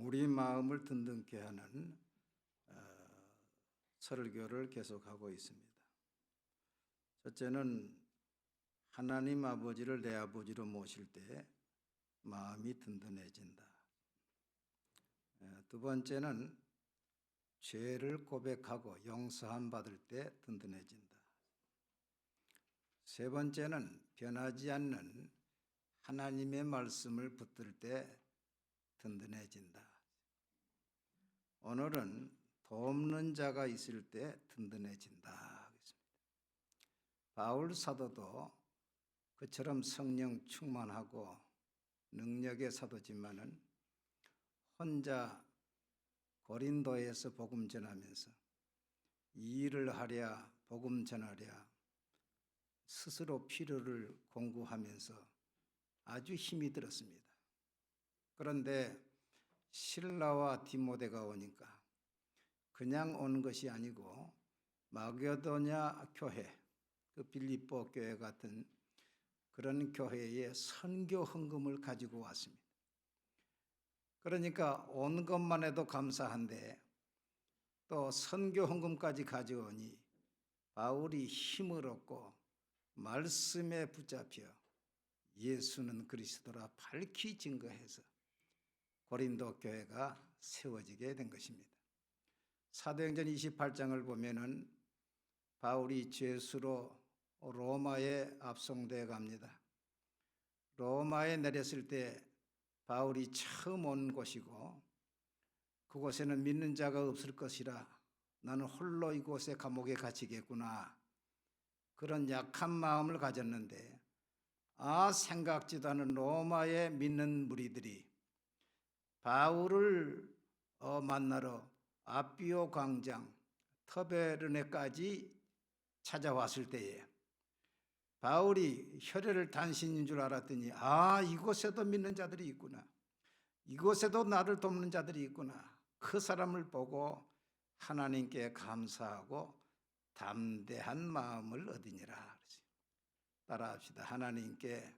우리 마음을 든든케 하는 설교를 계속하고 있습니다. 첫째는 하나님 아버지를 내 아버지로 모실 때 마음이 든든해진다. 두 번째는 죄를 고백하고 용서함 받을 때 든든해진다. 세 번째는 변하지 않는 하나님의 말씀을 붙들 때 든든해진다. 오늘은 돕는 자가 있을 때 든든해진다. 바울 사도도 그처럼 성령 충만하고 능력의 사도지만은 혼자 고린도에서 복음 전하면서 이 일을 하랴 복음 전하랴 스스로 필요를 공고하면서 아주 힘이 들었습니다. 그런데 실라와 디모데가 오니까 그냥 온 것이 아니고 마게도냐 교회, 그 빌립보 교회 같은 그런 교회에 선교 헌금을 가지고 왔습니다. 그러니까 온 것만 해도 감사한데 또 선교 헌금까지 가져오니 바울이 힘을 얻고 말씀에 붙잡혀 예수는 그리스도라 밝히 증거해서 고린도 교회가 세워지게 된 것입니다. 사도행전 28장을 보면은 바울이 죄수로 로마에 압송되어 갑니다. 로마에 내렸을 때 바울이 처음 온 곳이고 그곳에는 믿는 자가 없을 것이라 나는 홀로 이곳에 감옥에 갇히겠구나, 그런 약한 마음을 가졌는데 생각지도 않은 로마의 믿는 무리들이 바울을 만나러 아비오 광장 터베르네까지 찾아왔을 때에 바울이 혈혈을 단신인 줄 알았더니 이곳에도 믿는 자들이 있구나, 이곳에도 나를 돕는 자들이 있구나, 그 사람을 보고 하나님께 감사하고 담대한 마음을 얻으니라. 따라합시다. 하나님께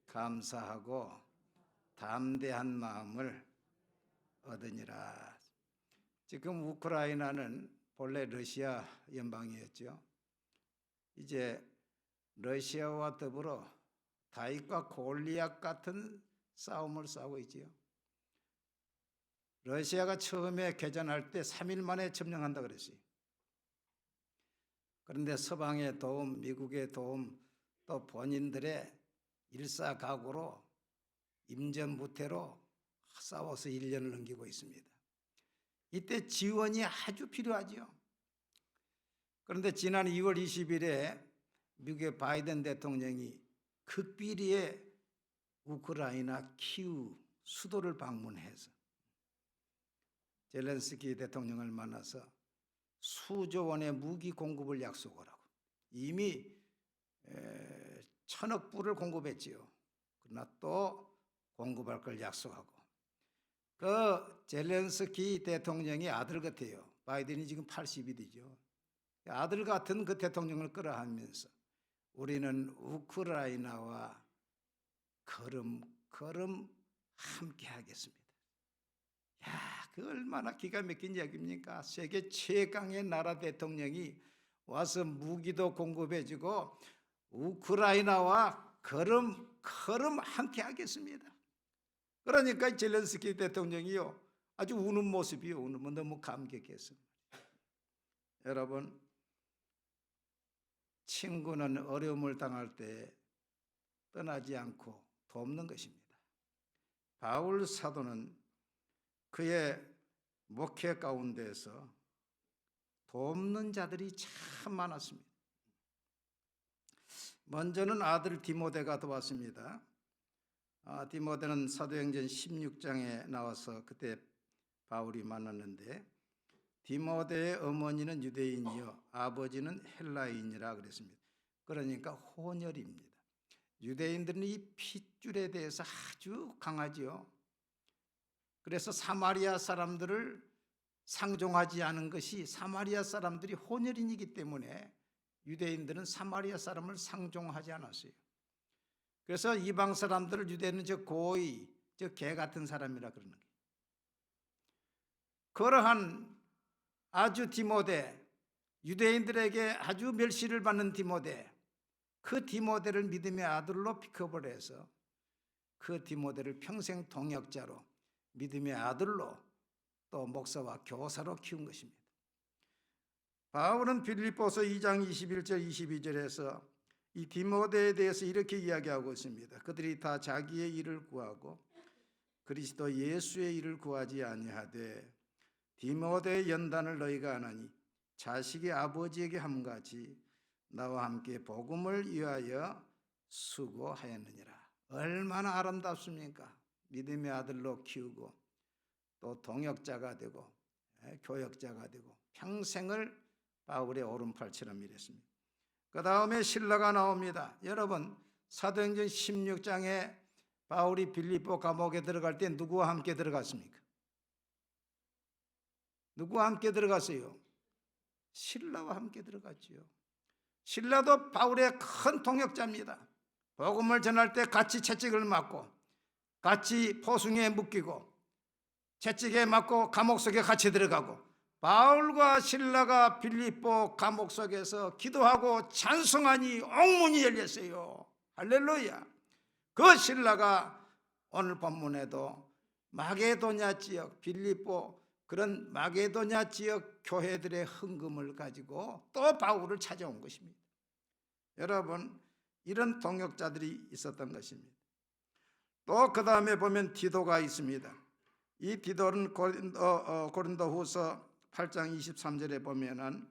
감사하고 담대한 마음을 얻으니라. 지금 우크라이나는 본래 러시아 연방이었죠. 이제 러시아와 더불어 다윗과 골리앗 같은 싸움을 싸우고 있지요. 러시아가 처음에 개전할 때 3일 만에 점령한다 그랬어요. 그런데 서방의 도움, 미국의 도움, 또 본인들의 일사각오로 임전무태로 싸워서 1년을 넘기고 있습니다. 이때 지원이 아주 필요하죠. 그런데 지난 2월 20일에 미국의 바이든 대통령이 극비리에 우크라이나 키우 수도를 방문해서 젤렌스키 대통령을 만나서 수조 원의 무기 공급을 약속을 하고 이미 1,000억 불을 공급했지요. 그러나 또 공급할 걸 약속하고, 그 젤렌스키 대통령이 아들 같아요. 바이든이 지금 80이 되죠. 아들 같은 그 대통령을 끌어안면서 우리는 우크라이나와 걸음 함께 하겠습니다. 그 얼마나 기가 막힌 이야기입니까? 세계 최강의 나라 대통령이 와서 무기도 공급해주고 우크라이나와 걸음 함께 하겠습니다. 그러니까 젤렌스키 대통령이요 아주 우는 모습이요, 우는 너무 감격했습니다. 여러분, 친구는 어려움을 당할 때 떠나지 않고 돕는 것입니다. 바울 사도는 그의 목회 가운데에서 돕는 자들이 참 많았습니다. 먼저는 아들 디모데가 도왔습니다. 디모데는 사도행전 16장에 나와서 그때 바울이 만났는데 디모데의 어머니는 유대인이요 아버지는 헬라인이라 그랬습니다. 그러니까 혼혈입니다. 유대인들은 이 핏줄에 대해서 아주 강하지요. 그래서 사마리아 사람들을 상종하지 않은 것이 사마리아 사람들이 혼혈인이기 때문에 유대인들은 사마리아 사람을 상종하지 않았어요. 그래서 이방 사람들을 유대인은 저 고의, 저 개 같은 사람이라 그러는 거예요. 그러한 아주 디모데, 유대인들에게 아주 멸시를 받는 디모데, 그 디모데를 믿음의 아들로 픽업을 해서 그 디모데를 평생 동역자로 믿음의 아들로 또 목사와 교사로 키운 것입니다. 바울은 빌립보서 2장 21절 22절에서 이 디모데에 대해서 이렇게 이야기하고 있습니다. 그들이 다 자기의 일을 구하고 그리스도 예수의 일을 구하지 아니하되 디모데의 연단을 너희가 아나니 자식이 아버지에게 함같이 나와 함께 복음을 위하여 수고하였느니라. 얼마나 아름답습니까? 믿음의 아들로 키우고 또 동역자가 되고 교역자가 되고 평생을 바울의 오른팔처럼 일했습니다. 그 다음에 신라가 나옵니다. 여러분, 사도행전 16장에 바울이 빌립보 감옥에 들어갈 때 누구와 함께 들어갔습니까? 누구와 함께 들어갔어요? 신라와 함께 들어갔지요. 신라도 바울의 큰 동역자입니다. 복음을 전할 때 같이 채찍을 맞고 같이 포승에 묶이고 채찍에 맞고 감옥 속에 같이 들어가고 바울과 신라가 빌립보 감옥 속에서 기도하고 찬송하니 옥문이 열렸어요. 할렐루야. 그 신라가 오늘 본문에도 마게도냐 지역 빌립보 그런 마게도냐 지역 교회들의 헌금을 가지고 또 바울을 찾아온 것입니다. 여러분, 이런 동역자들이 있었던 것입니다. 또 그 다음에 보면 디도가 있습니다. 이 디도는 고린도후서 8장 23절에 보면은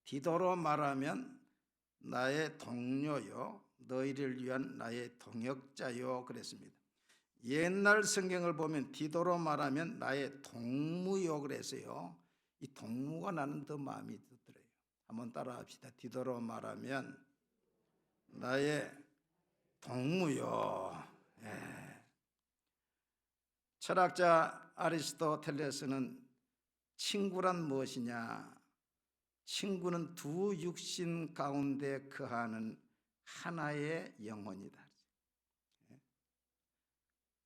디도로 말하면 나의 동료요 너희를 위한 나의 동역자요 그랬습니다. 옛날 성경을 보면 디도로 말하면 나의 동무요 그랬어요. 이 동무가 나는 더 마음이 들어요. 한번 따라합시다. 디도로 말하면 나의 동무요. 철학자 아리스토텔레스는 친구란 무엇이냐? 친구는 두 육신 가운데 거하는 하나의 영혼이다.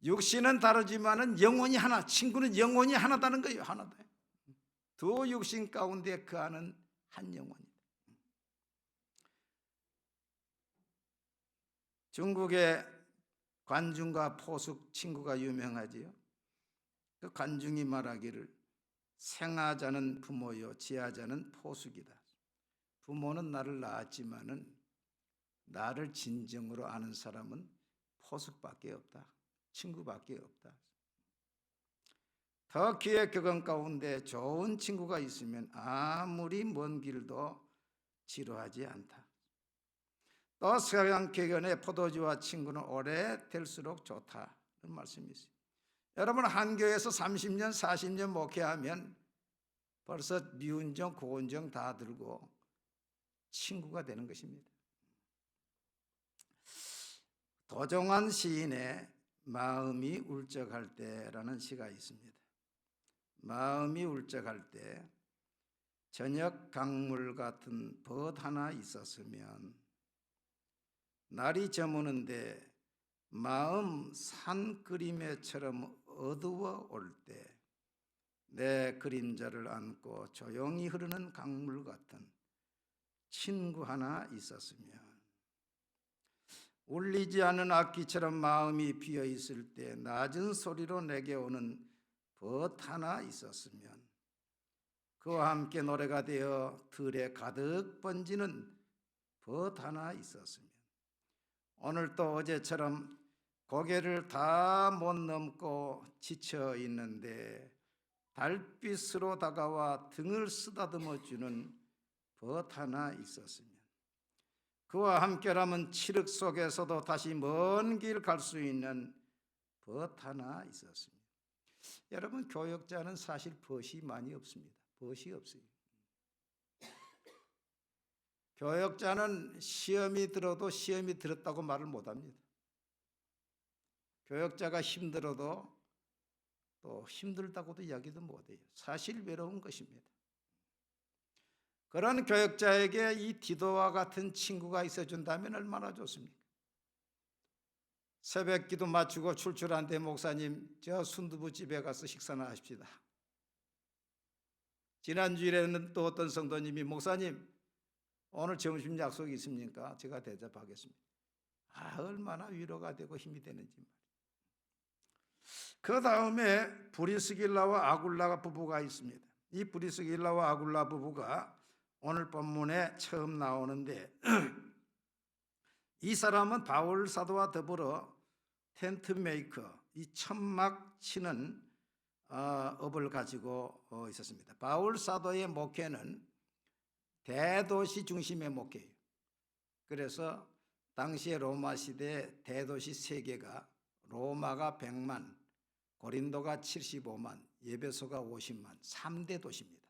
육신은 다르지만은 영혼이 하나, 친구는 영혼이 하나다는 거예요. 하나다. 두 육신 가운데 거하는 한 영혼이다. 중국의 관중과 포숙 친구가 유명하지요. 그 관중이 말하기를 생하자는 부모요 지하자는 포숙이다. 부모는 나를 낳았지만은 나를 진정으로 아는 사람은 포숙밖에 없다. 친구밖에 없다. 터키의 격언 가운데 좋은 친구가 있으면 아무리 먼 길도 지루하지 않다. 또 서양 격언에 포도주와 친구는 오래 될수록 좋다는 말씀이 있어요. 여러분, 한 교회에서 30년 40년 목회하면 벌써 미운정 고운정 다 들고 친구가 되는 것입니다. 도종환 시인의 마음이 울적할 때라는 시가 있습니다. 마음이 울적할 때 저녁 강물 같은 벗 하나 있었으면 날이 저무는데 마음 산 그림에처럼 어두워 올 때 내 그림자를 안고 조용히 흐르는 강물 같은 친구 하나 있었으면 울리지 않는 악기처럼 마음이 비어 있을 때 낮은 소리로 내게 오는 벗 하나 있었으면 그와 함께 노래가 되어 들에 가득 번지는 벗 하나 있었으면 오늘도 어제처럼 고개를 다 못 넘고 지쳐 있는데 달빛으로 다가와 등을 쓰다듬어 주는 벗 하나 있었으면 그와 함께라면 칠흑 속에서도 다시 먼 길 갈 수 있는 벗 하나 있었습니다. 여러분, 교역자는 사실 벗이 많이 없습니다. 벗이 없어요. 교역자는 시험이 들어도 시험이 들었다고 말을 못합니다. 교역자가 힘들어도 또 힘들다고도 이야기도 못해요. 사실 외로운 것입니다. 그런 교역자에게 이 디도와 같은 친구가 있어준다면 얼마나 좋습니까? 새벽 기도 마치고 출출한데 목사님 저 순두부집에 가서 식사나 하십시다. 지난주일에는 또 어떤 성도님이 목사님 오늘 점심 약속이 있습니까? 제가 대접하겠습니다. 얼마나 위로가 되고 힘이 되는지. 그 다음에 브리스길라와 아굴라 부부가 있습니다. 이 브리스길라와 아굴라 부부가 오늘 본문에 처음 나오는데 이 사람은 바울 사도와 더불어 텐트 메이커, 이 천막 치는 업을 가지고 있었습니다. 바울 사도의 목회는 대도시 중심의 목회예요. 그래서 당시의 로마 시대 대도시 3개가 로마가 100만, 고린도가 75만, 에베소가 50만 3대 도시입니다.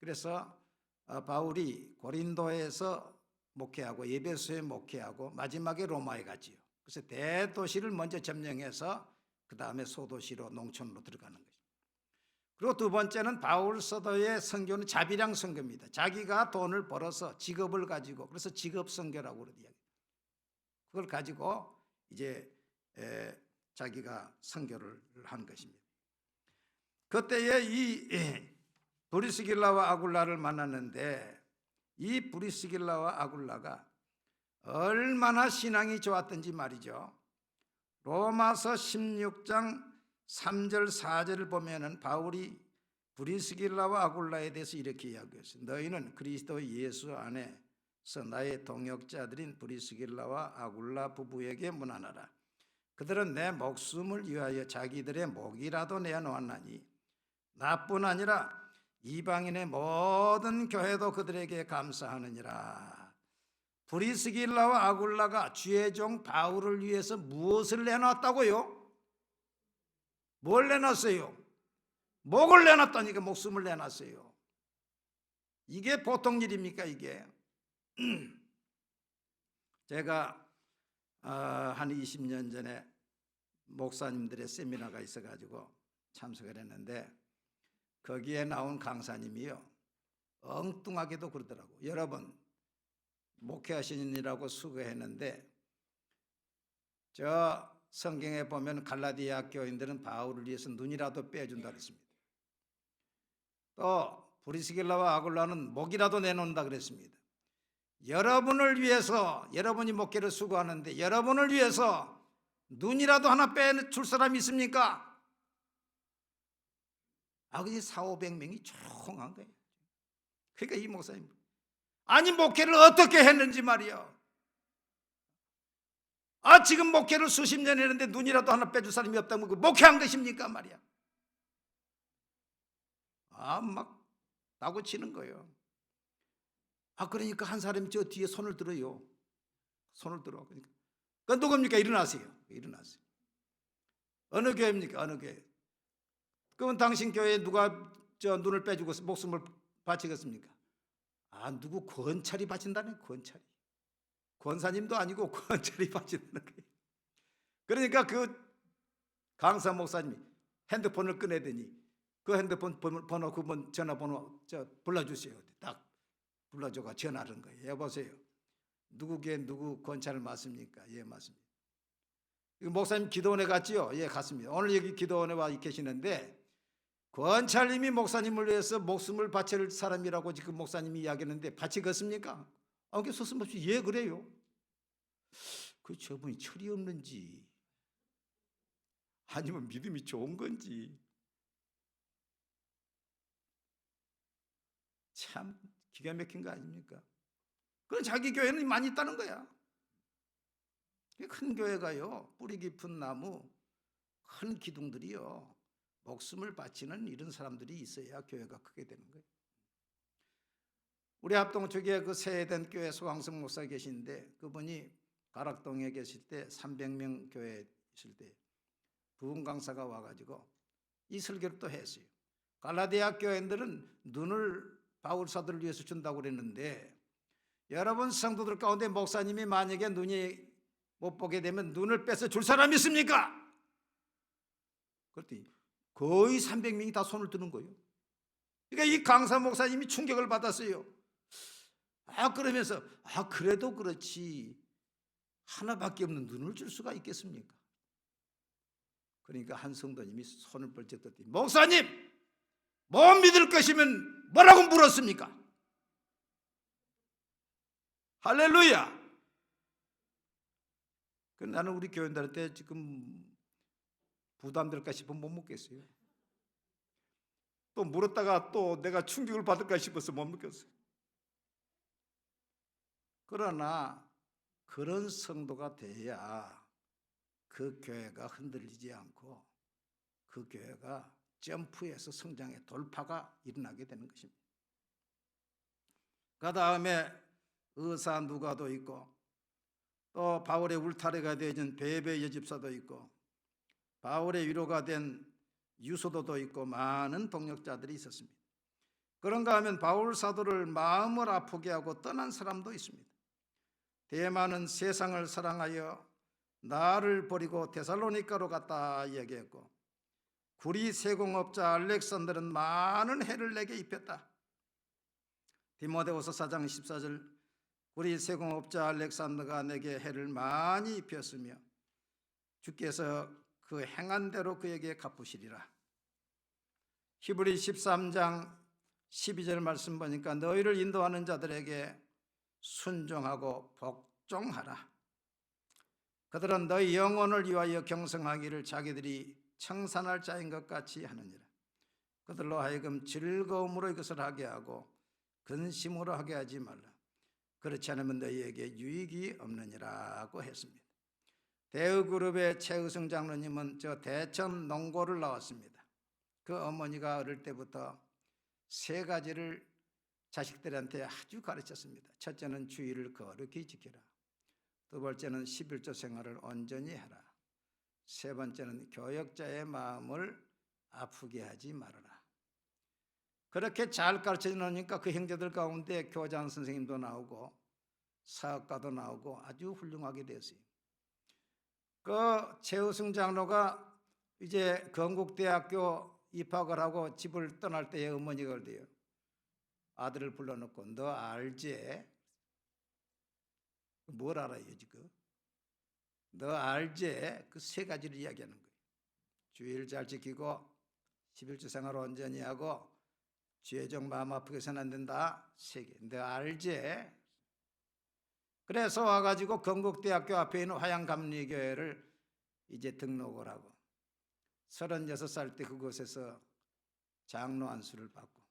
그래서 바울이 고린도에서 목회하고 에베소에 목회하고 마지막에 로마에 가지요. 그래서 대도시를 먼저 점령해서 그 다음에 소도시로 농촌으로 들어가는 거죠. 그리고 두 번째는 바울 사도의 선교는 자비량 선교입니다. 자기가 돈을 벌어서 직업을 가지고, 그래서 직업 선교라고 그러죠. 그걸 가지고 이제 자기가 선교를 한 것입니다. 그때에 이 브리스길라와 아굴라를 만났는데 이 브리스길라와 아굴라가 얼마나 신앙이 좋았던지 말이죠. 로마서 16장 3절 4절을 보면은 바울이 브리스길라와 아굴라에 대해서 이렇게 이야기했어요. 너희는 그리스도 예수 안에서 나의 동역자들인 브리스길라와 아굴라 부부에게 문안하라. 그들은 내 목숨을 위하여 자기들의 목이라도 내어놓았나니 나뿐 아니라 이방인의 모든 교회도 그들에게 감사하느니라. 브리스길라와 아굴라가 주의 종 바울을 위해서 무엇을 내놨다고요? 뭘 내놨어요? 목을 내놨다니까. 목숨을 내놨어요. 이게 보통 일입니까 이게? 제가 한 20년 전에 목사님들의 세미나가 있어가지고 참석을 했는데 거기에 나온 강사님이요 엉뚱하게도 그러더라고. 여러분 목회하시느라고 수고했는데 저 성경에 보면 갈라디아 교인들은 바울을 위해서 눈이라도 빼준다 그랬습니다. 또 브리스길라와 아굴라는 목이라도 내놓는다 그랬습니다. 여러분을 위해서, 여러분이 목회를 수고하는데 여러분을 위해서 눈이라도 하나 빼줄 사람이 있습니까? 그게 400~500명이 조용한 거예요. 그러니까 이 목사님 아니 목회를 어떻게 했는지 말이요. 지금 목회를 수십 년 했는데 눈이라도 하나 빼줄 사람이 없다면 그 목회한 것입니까 말이야. 막 따고 치는 거예요. 그러니까 한 사람이 저 뒤에 손을 들어요. 손을 들어. 그러니까 그 누굽니까? 일어나세요. 일어나세요. 어느 교회입니까? 어느 교회? 그러면 당신 교회에 누가 저 눈을 빼주고 목숨을 바치겠습니까? 누구 권찰이 바친다네. 권찰이. 권사님도 아니고 권찰이 바친다는 거예요. 그러니까 그 강사 목사님이 핸드폰을 꺼내더니 그 핸드폰 번호, 그 전화번호 불러주세요. 딱 불러줘가 전화하는 거예요. 여보세요. 누구게 누구 권찰을 맡습니까? 예, 맞습니다. 목사님 기도원에 갔지요? 예, 갔습니다. 오늘 여기 기도원에 와 계시는데 권찰님이 목사님을 위해서 목숨을 바칠 사람이라고 지금 목사님이 이야기했는데 바치겠습니까? 그게 서슴없이 예, 그래요. 저분이 철이 없는지 아니면 믿음이 좋은 건지 참 기가 막힌 거 아닙니까? 그건 자기 교회는 많이 있다는 거야. 큰 교회가요 뿌리 깊은 나무, 큰 기둥들이요 목숨을 바치는 이런 사람들이 있어야 교회가 크게 되는 거예요. 우리 합동 쪽에 그 세해된 교회 소강성 목사 계신데 그분이 가락동에 계실 때 300명 교회에 있을 때 부흥 강사가 와가지고 이 설교를 또 했어요. 갈라디아 교회들은 눈을 바울 사도를 위해서 준다고 그랬는데 여러분 성도들 가운데 목사님이 만약에 눈이 못 보게 되면 눈을 빼서 줄 사람이 있습니까? 그랬더니 거의 300명이 다 손을 드는 거예요. 그러니까 이 강사 목사님이 충격을 받았어요. 그러면서 그래도 그렇지 하나밖에 없는 눈을 줄 수가 있겠습니까? 그러니까 한 성도님이 손을 벌쩍 들더니 목사님 못 믿을 것이면 뭐라고 물었습니까? 할렐루야. 나는 우리 교인들한테 지금 부담될까 싶으면 못 묻겠어요. 또 물었다가 또 내가 충격을 받을까 싶어서 못 묻겠어요. 그러나 그런 성도가 돼야 그 교회가 흔들리지 않고 그 교회가 점프해서 성장의 돌파가 일어나게 되는 것입니다. 그 다음에 의사 누가도 있고 또 바울의 울타리가 되어진 베베 여집사도 있고 바울의 위로가 된 유소도도 있고 많은 동역자들이 있었습니다. 그런가 하면 바울 사도를 마음을 아프게 하고 떠난 사람도 있습니다. 데마는 세상을 사랑하여 나를 버리고 데살로니가로 갔다 이야기했고 구리 세공업자 알렉산더는 많은 해를 내게 입혔다. 디모데후서 4장 14절 구리 세공업자 알렉산더가 내게 해를 많이 입혔으며 주께서 그 행한 대로 그에게 갚으시리라. 히브리 13장 12절 말씀 보니까 너희를 인도하는 자들에게 순종하고 복종하라. 그들은 너희 영혼을 위하여 경성하기를 자기들이 청산할 자인 것 같이 하느니라. 그들로 하여금 즐거움으로 이것을 하게 하고 근심으로 하게 하지 말라. 그렇지 않으면 너희에게 유익이 없느니라고 했습니다. 대의그룹의 최의성 장로님은 저 대천 농고를 나왔습니다. 그 어머니가 어릴 때부터 세 가지를 자식들한테 아주 가르쳤습니다. 첫째는 주의를 거룩히 지켜라. 두 번째는 11조 생활을 온전히 해라. 세 번째는 교역자의 마음을 아프게 하지 말아라. 그렇게 잘 가르쳐 놓으니까 그 형제들 가운데 교장 선생님도 나오고 사학가도 나오고 아주 훌륭하게 됐어요. 그 최우승 장로가 이제 건국대학교 입학을 하고 집을 떠날 때에 어머니가 그래요. 아들을 불러놓고 너 알지? 뭘 알아요 지금? 너 알지? 그 세 가지를 이야기하는 거예요. 주의를 잘 지키고 11조 생활을 온전히 하고 죄종 마음 아프게 해서는 안 된다. 세 개. 너 알지? 그래서 와가지고 건국대학교 앞에 있는 화양감리교회를 이제 등록을 하고 36살 때 그곳에서 장로 안수를 받고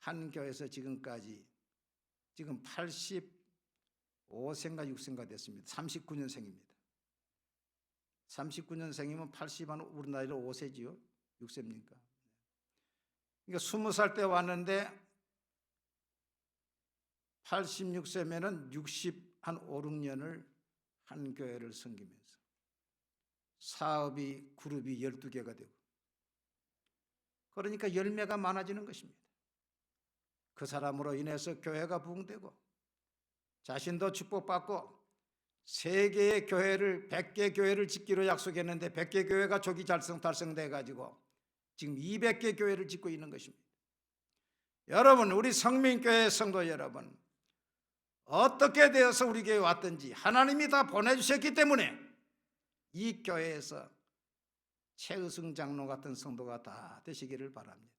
한 교회에서 지금까지 지금 85세인가 6세인가 됐습니다. 39년생입니다. 39년생이면 80한 우리 나이로 5세지요? 6세입니까? 그러니까 20살 때 왔는데 86세면은 60한 5, 6년을 한 교회를 섬기면서 사업이 그룹이 12개가 되고 그러니까 열매가 많아지는 것입니다. 그 사람으로 인해서 교회가 부흥되고 자신도 축복받고 3개의 교회를 100개 교회를 짓기로 약속했는데 100개 교회가 조기 달성돼 가지고 지금 200개 교회를 짓고 있는 것입니다. 여러분, 우리 성민교회 성도 여러분, 어떻게 되어서 우리 교회에 왔든지 하나님이 다 보내주셨기 때문에 이 교회에서 최의승 장로 같은 성도가 다 되시기를 바랍니다.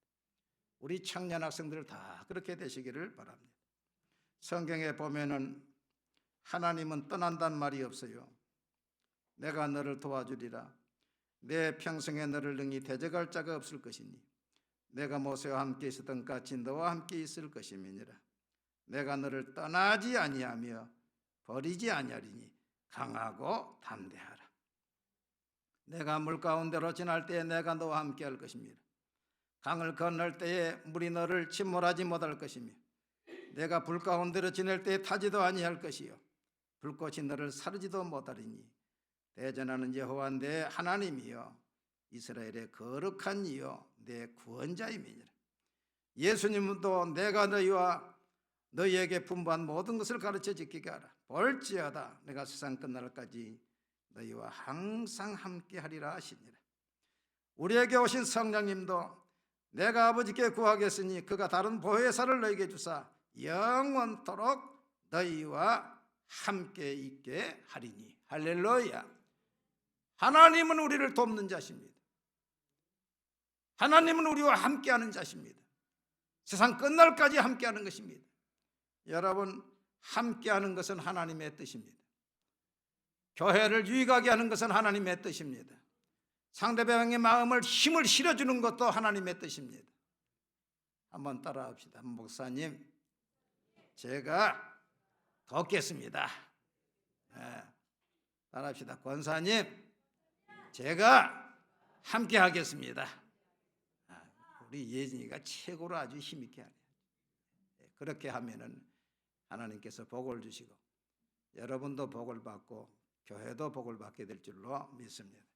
우리 청년 학생들 다 그렇게 되시기를 바랍니다. 성경에 보면은 하나님은 떠난다는 말이 없어요. 내가 너를 도와주리라. 내 평생에 너를 능히 대적할 자가 없을 것이니 내가 모세와 함께 있었던 같이 너와 함께 있을 것임이니라. 내가 너를 떠나지 아니하며 버리지 아니하리니 강하고 담대하라. 내가 물 가운데로 지날 때에 내가 너와 함께 할 것입니다. 강을 건널 때에 물이 너를 침몰하지 못할 것이며 내가 불 가운데로 지낼 때에 타지도 아니할 것이요 불꽃이 너를 사르지도 못하리니 대전하는 여호와 내 하나님이여 이스라엘의 거룩한 이여 내 구원자임이니라. 예수님도 내가 너희에게 분부한 모든 것을 가르쳐 지키게 하라. 볼지어다 내가 세상 끝날까지 너희와 항상 함께 하리라 하시니라. 우리에게 오신 성령님도 내가 아버지께 구하겠으니 그가 다른 보혜사를 너희에게 주사 영원토록 너희와 함께 있게 하리니. 할렐루야. 하나님은 우리를 돕는 자십니다. 우리에게 오신 성령님도 내가 아버지께 구하겠으니 그가 다른 보혜사를 너희에게 주사 영원토록 너희와 함께 있게 하리니. 할렐루야. 하나님은 우리를 돕는 자십니다. 우리에게 오신 성령님도 내가 아버지께 구하겠으니 그가 다른 보혜사를 너희에게 주사 영원토록 너희와 함께 있게 하리니. 할렐루야. 하나님은 우리를 돕는 자십니다. 하나님은 우리와 함께하는 자십니다. 세상 끝날까지 함께하는 것입니다. 여러분, 함께하는 것은 하나님의 뜻입니다. 교회를 유익하게 하는 것은 하나님의 뜻입니다. 상대방의 마음을 힘을 실어주는 것도 하나님의 뜻입니다. 한번 따라합시다. 목사님, 제가 돕겠습니다. 네. 따라합시다. 권사님, 제가 함께 하겠습니다. 우리 예진이가 최고로 아주 힘있게 하네요. 그렇게 하면은 하나님께서 복을 주시고 여러분도 복을 받고 교회도 복을 받게 될 줄로 믿습니다.